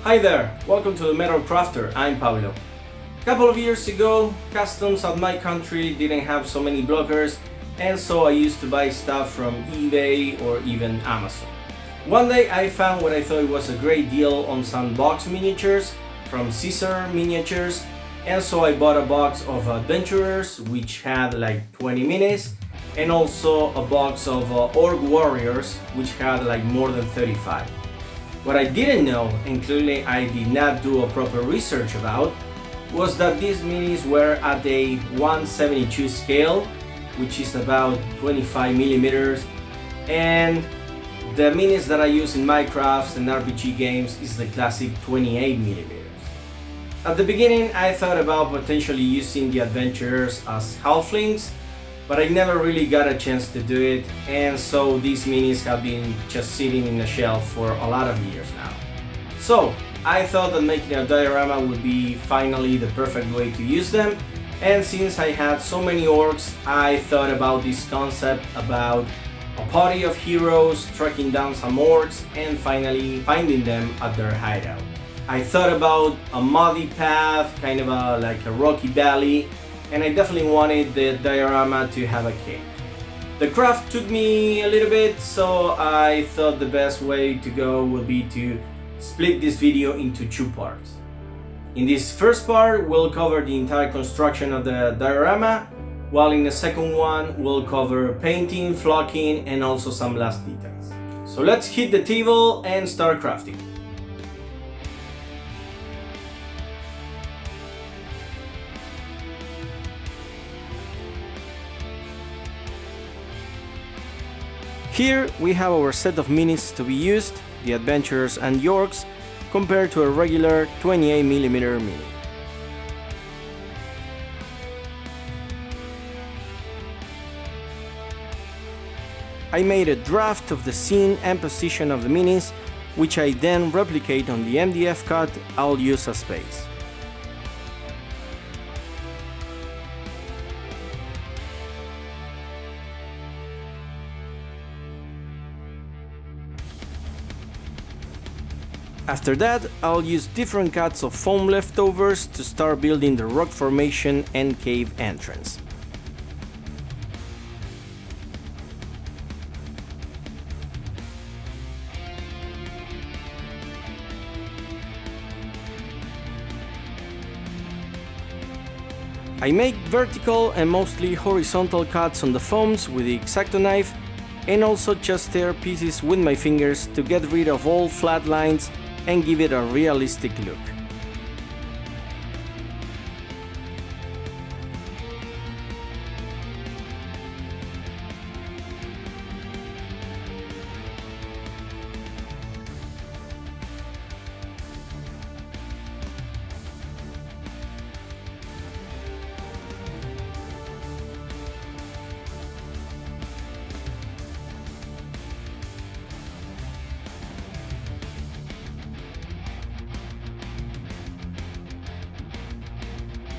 Hi there, welcome to the Metal Crafter, I'm Pablo. A couple of years ago, customs at my country didn't have so many blockers, and so I used to buy stuff from eBay or even Amazon. One day I found what I thought was a great deal on some box miniatures from Caesar Miniatures, and so I bought a box of Adventurers which had like 20 minis, and also a box of Orc Warriors which had like more than 35. What I didn't know, and clearly I did not do a proper research about, was that these minis were at a 1/72 scale, which is about 25 millimeters, and the minis that I use in Minecraft and RPG games is the classic 28 millimeters. At the beginning I thought about potentially using the Adventurers as halflings, but I never really got a chance to do it, and so these minis have been just sitting in a shelf for a lot of years now. So I thought that making a diorama would be finally the perfect way to use them, and since I had so many orcs, I thought about this concept about a party of heroes tracking down some orcs and finally finding them at their hideout. I thought about a muddy path, kind of like a rocky valley, and I definitely wanted the diorama to have a cave. The craft took me a little bit, so I thought the best way to go would be to split this video into two parts. In this first part, we'll cover the entire construction of the diorama, while in the second one, we'll cover painting, flocking, and also some last details. So let's hit the table and start crafting. Here we have our set of minis to be used, the Adventurers and the Orcs, compared to a regular 28mm mini. I made a draft of the scene and position of the minis, which I then replicate on the MDF cut I'll use as space. After that, I'll use different cuts of foam leftovers to start building the rock formation and cave entrance. I make vertical and mostly horizontal cuts on the foams with the X-Acto knife, and also just tear pieces with my fingers to get rid of all flat lines and give it a realistic look.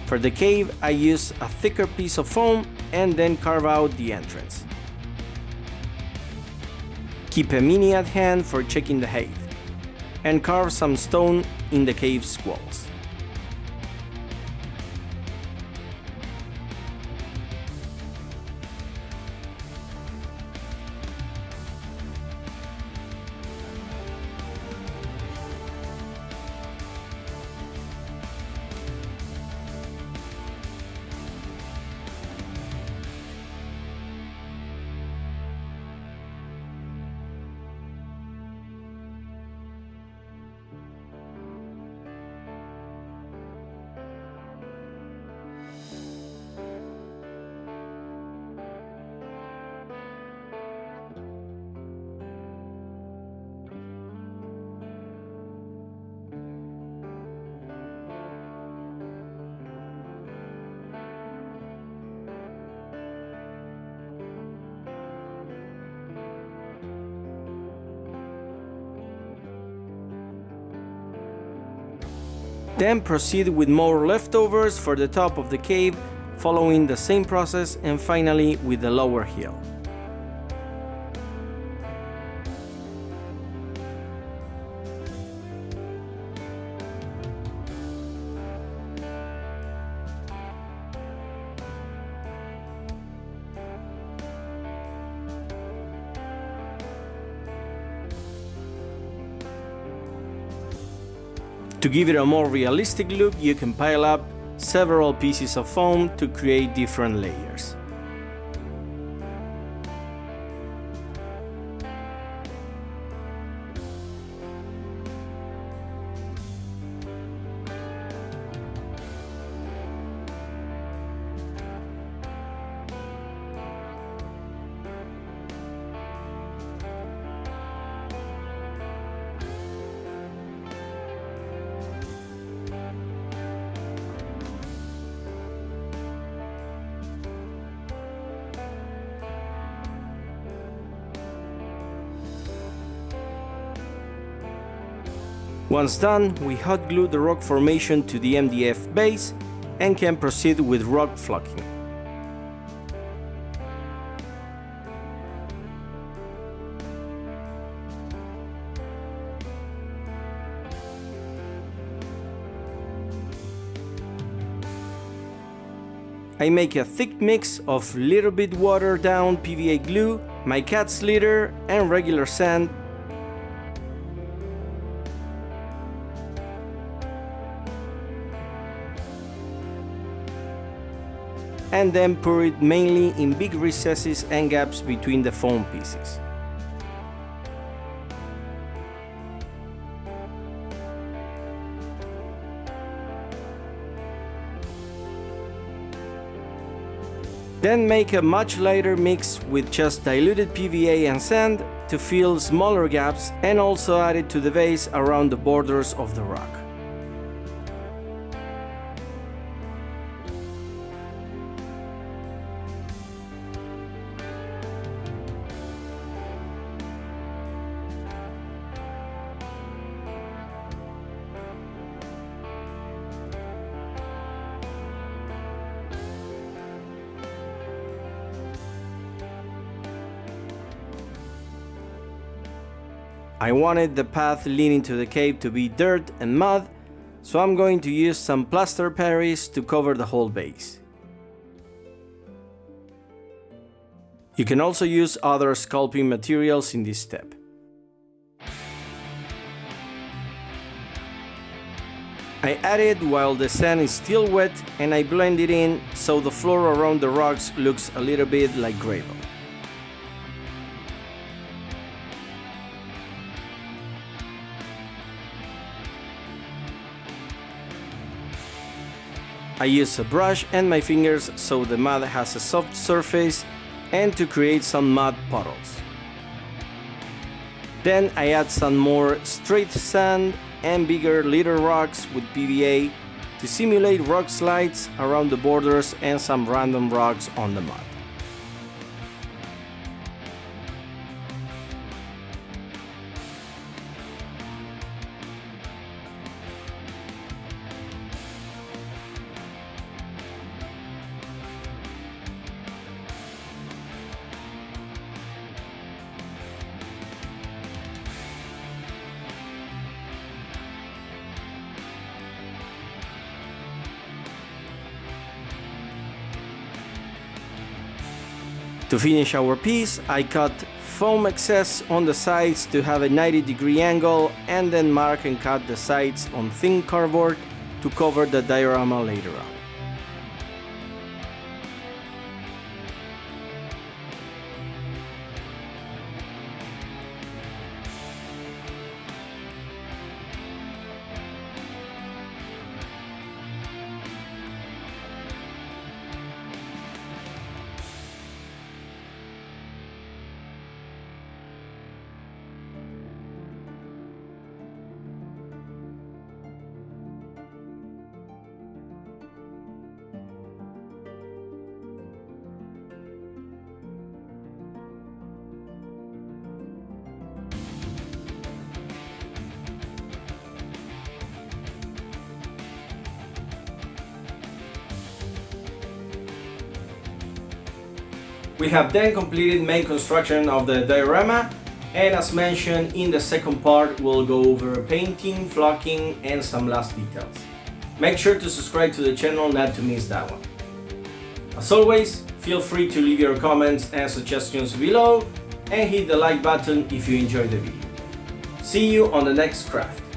For the cave, I use a thicker piece of foam and then carve out the entrance. Keep a mini at hand for checking the height, and carve some stone in the cave's walls. Then proceed with more leftovers for the top of the cave, following the same process, and finally with the lower hill. To give it a more realistic look, you can pile up several pieces of foam to create different layers. Once done, we hot glue the rock formation to the MDF base and can proceed with rock flocking. I make a thick mix of little bit watered down PVA glue, my cat's litter and regular sand, and then pour it mainly in big recesses and gaps between the foam pieces. Then make a much lighter mix with just diluted PVA and sand to fill smaller gaps, and also add it to the base around the borders of the rock. I wanted the path leading to the cave to be dirt and mud, so I'm going to use some plaster Paris to cover the whole base. You can also use other sculpting materials in this step. I add it while the sand is still wet, and I blend it in so the floor around the rocks looks a little bit like gravel. I use a brush and my fingers so the mud has a soft surface and to create some mud puddles. Then I add some more straight sand and bigger little rocks with PVA to simulate rock slides around the borders and some random rocks on the mud. To finish our piece, I cut foam excess on the sides to have a 90-degree angle, and then mark and cut the sides on thin cardboard to cover the diorama later on. We have then completed main construction of the diorama, and as mentioned in the second part, we'll go over painting, flocking and some last details. Make sure to subscribe to the channel not to miss that one. As always, feel free to leave your comments and suggestions below, and hit the like button if you enjoyed the video. See you on the next craft.